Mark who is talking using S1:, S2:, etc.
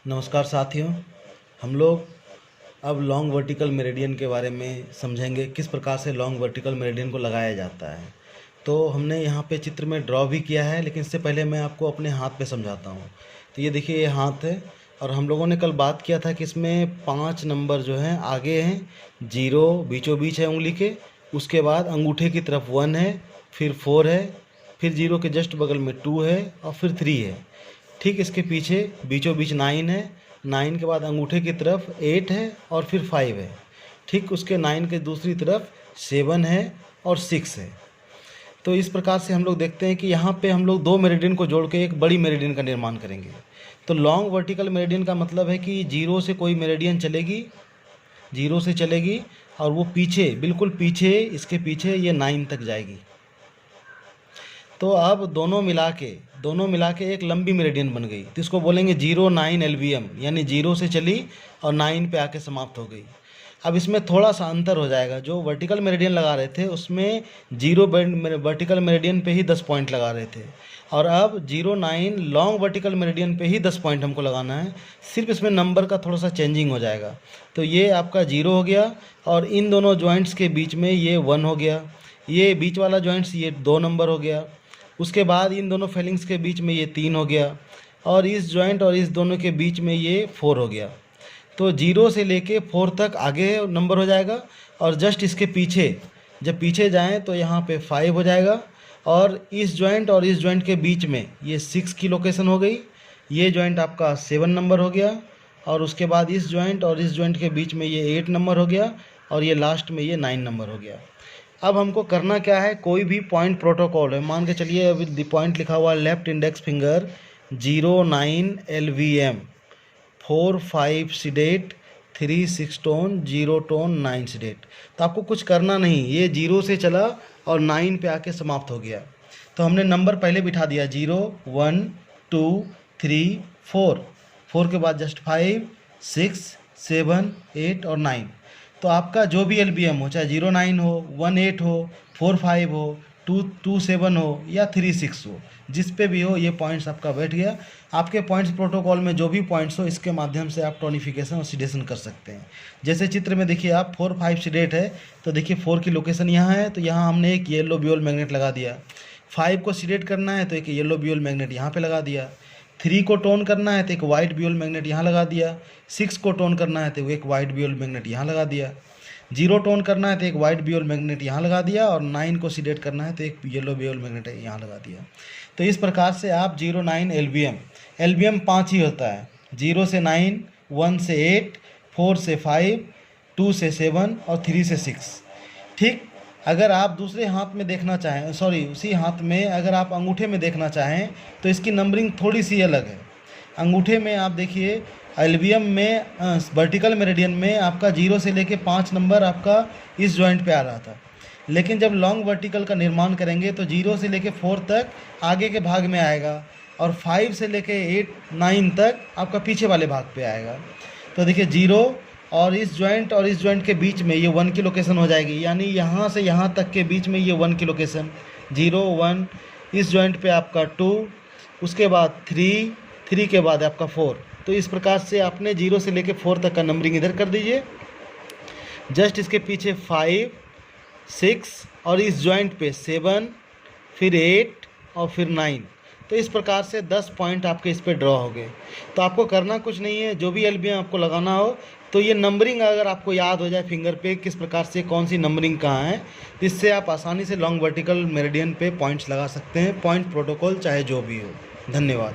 S1: नमस्कार साथियों, हम लोग अब लॉन्ग वर्टिकल मेरिडियन के बारे में समझेंगे, किस प्रकार से लॉन्ग वर्टिकल मेरिडियन को लगाया जाता है। तो हमने यहाँ पे चित्र में ड्रॉ भी किया है, लेकिन इससे पहले मैं आपको अपने हाथ पे समझाता हूँ। तो ये देखिए, ये हाथ है और हम लोगों ने कल बात किया था कि इसमें 5 नंबर जो हैं आगे हैं, 0 बीचों बीच है उंगली के, उसके बाद अंगूठे की तरफ 1 है, फिर 4 है, फिर 0 के जस्ट बगल में 2 है और फिर 3 है। ठीक इसके पीछे बीचों बीच 9 है, 9 के बाद अंगूठे की तरफ 8 है और फिर 5 है। ठीक उसके 9 के दूसरी तरफ 7 है और 6 है। तो इस प्रकार से हम लोग देखते हैं कि यहाँ पे हम लोग 2 मेरिडियन को जोड़ के एक बड़ी मेरिडियन का निर्माण करेंगे। तो लॉन्ग वर्टिकल मेरिडियन का मतलब है कि 0 से कोई मेरिडियन चलेगी, 0 से चलेगी और वो पीछे, बिल्कुल पीछे, इसके पीछे ये 9 तक जाएगी। तो अब दोनों मिला के एक लंबी मेरिडियन बन गई, तो इसको बोलेंगे 0-9 LVM, यानी 0 से चली और 9 पे आके समाप्त हो गई। अब इसमें थोड़ा सा अंतर हो जाएगा, जो वर्टिकल मेरिडियन लगा रहे थे उसमें 0 वर्टिकल मेरिडियन पे ही 10 पॉइंट लगा रहे थे, और अब 0-9 लॉन्ग वर्टिकल मेरिडियन पे ही 10 पॉइंट हमको लगाना है। सिर्फ इसमें नंबर का थोड़ा सा चेंजिंग हो जाएगा। तो ये आपका 0 हो गया और इन दोनों जॉइंट्स के बीच में ये 1 हो गया, ये बीच वाला जॉइंट्स ये 2 नंबर हो गया, उसके बाद इन दोनों फेलिंग्स के बीच में ये 3 हो गया और इस जॉइंट और इस दोनों के बीच में ये 4 हो गया। तो 0 से लेके 4 तक आगे नंबर हो जाएगा और जस्ट इसके पीछे, जब पीछे जाएं तो यहाँ पे 5 हो जाएगा और इस जॉइंट और इस जॉइंट के बीच में ये 6 की लोकेशन हो गई। ये जॉइंट आपका 7 नंबर हो गया और उसके बाद इस जॉइंट और इस जॉइंट के बीच में ये 8 नंबर हो गया और ये लास्ट में ये 9 नंबर हो गया। अब हमको करना क्या है, कोई भी पॉइंट प्रोटोकॉल है, मान के चलिए अभी पॉइंट लिखा हुआ है left index finger 0-9 LVM, 4-5 seeded, 3-6 tone, 0 tone, 9 seeded. तो आपको कुछ करना नहीं, ये 0 से चला और 9 पे आके समाप्त हो गया। तो हमने नंबर पहले बिठा दिया 0, 1, 2, 3, 4, 4 के बाद जस्ट 5, 6, 7, 8 और 9। तो आपका जो भी LBM हो, चाहे 0-9 हो, 1-8 हो, 4-5 हो, 2-7 हो या 3-6 हो, जिस पे भी हो ये पॉइंट्स आपका बैठ गया। आपके पॉइंट्स प्रोटोकॉल में जो भी पॉइंट्स हो, इसके माध्यम से आप टोनिफिकेशन और सीडेशन कर सकते हैं। जैसे चित्र में देखिए आप 4-5 सीडेट है, तो देखिए 4 की लोकेशन यहाँ है, तो यहाँ हमने एक येलो ब्यूल मैग्नेट लगा दिया। 5 को सीडेट करना है तो एक येलो ब्यूल मैग्नेट यहाँ पर लगा दिया। 3 को टोन करना है तो एक वाइट ब्यूल मैग्नेट यहाँ लगा दिया। 6 को टोन करना है तो एक वाइट ब्यूल मैग्नेट यहाँ लगा दिया। 0 टोन करना है तो एक वाइट ब्यूल मैग्नेट यहाँ लगा दिया और 9 को सीडेट करना है तो एक येलो ब्यूल मैग्नेट यहाँ लगा दिया। तो इस प्रकार से आप 0-9 LBM 5 ही होता है, 0 से 9, 1 से 8, 4 से 5, 2 से 7 और 3 से 6। ठीक, अगर आप दूसरे हाथ में देखना चाहें, उसी हाथ में अगर आप अंगूठे में देखना चाहें तो इसकी नंबरिंग थोड़ी सी अलग है। अंगूठे में आप देखिए LBM में वर्टिकल मेरिडियन में आपका 0 से लेके 5 नंबर आपका इस जॉइंट पे आ रहा था, लेकिन जब लॉन्ग वर्टिकल का निर्माण करेंगे तो 0 से लेके 4 तक आगे के भाग में आएगा और 5 से लेके 8-9 तक आपका पीछे वाले भाग पे आएगा। तो देखिए 0 और इस जॉइंट के बीच में ये 1 की लोकेशन हो जाएगी, यानी यहाँ से यहाँ तक के बीच में ये 1 की लोकेशन, 0, 1, इस जॉइंट पे आपका 2, उसके बाद 3 के बाद आपका 4। तो इस प्रकार से आपने 0 से लेके 4 तक का नंबरिंग इधर कर दीजिए। जस्ट इसके पीछे 5, 6 और इस जॉइंट पे 7, फिर 8 और फिर 9। तो इस प्रकार से 10 पॉइंट आपके इस पे ड्रॉ हो गए। तो आपको करना कुछ नहीं है, जो भी LBM आपको लगाना हो तो ये नंबरिंग अगर आपको याद हो जाए फिंगर पे किस प्रकार से कौन सी नंबरिंग कहाँ है, तो इससे आप आसानी से लॉन्ग वर्टिकल मेरिडियन पे पॉइंट्स लगा सकते हैं, पॉइंट प्रोटोकॉल चाहे जो भी हो। धन्यवाद।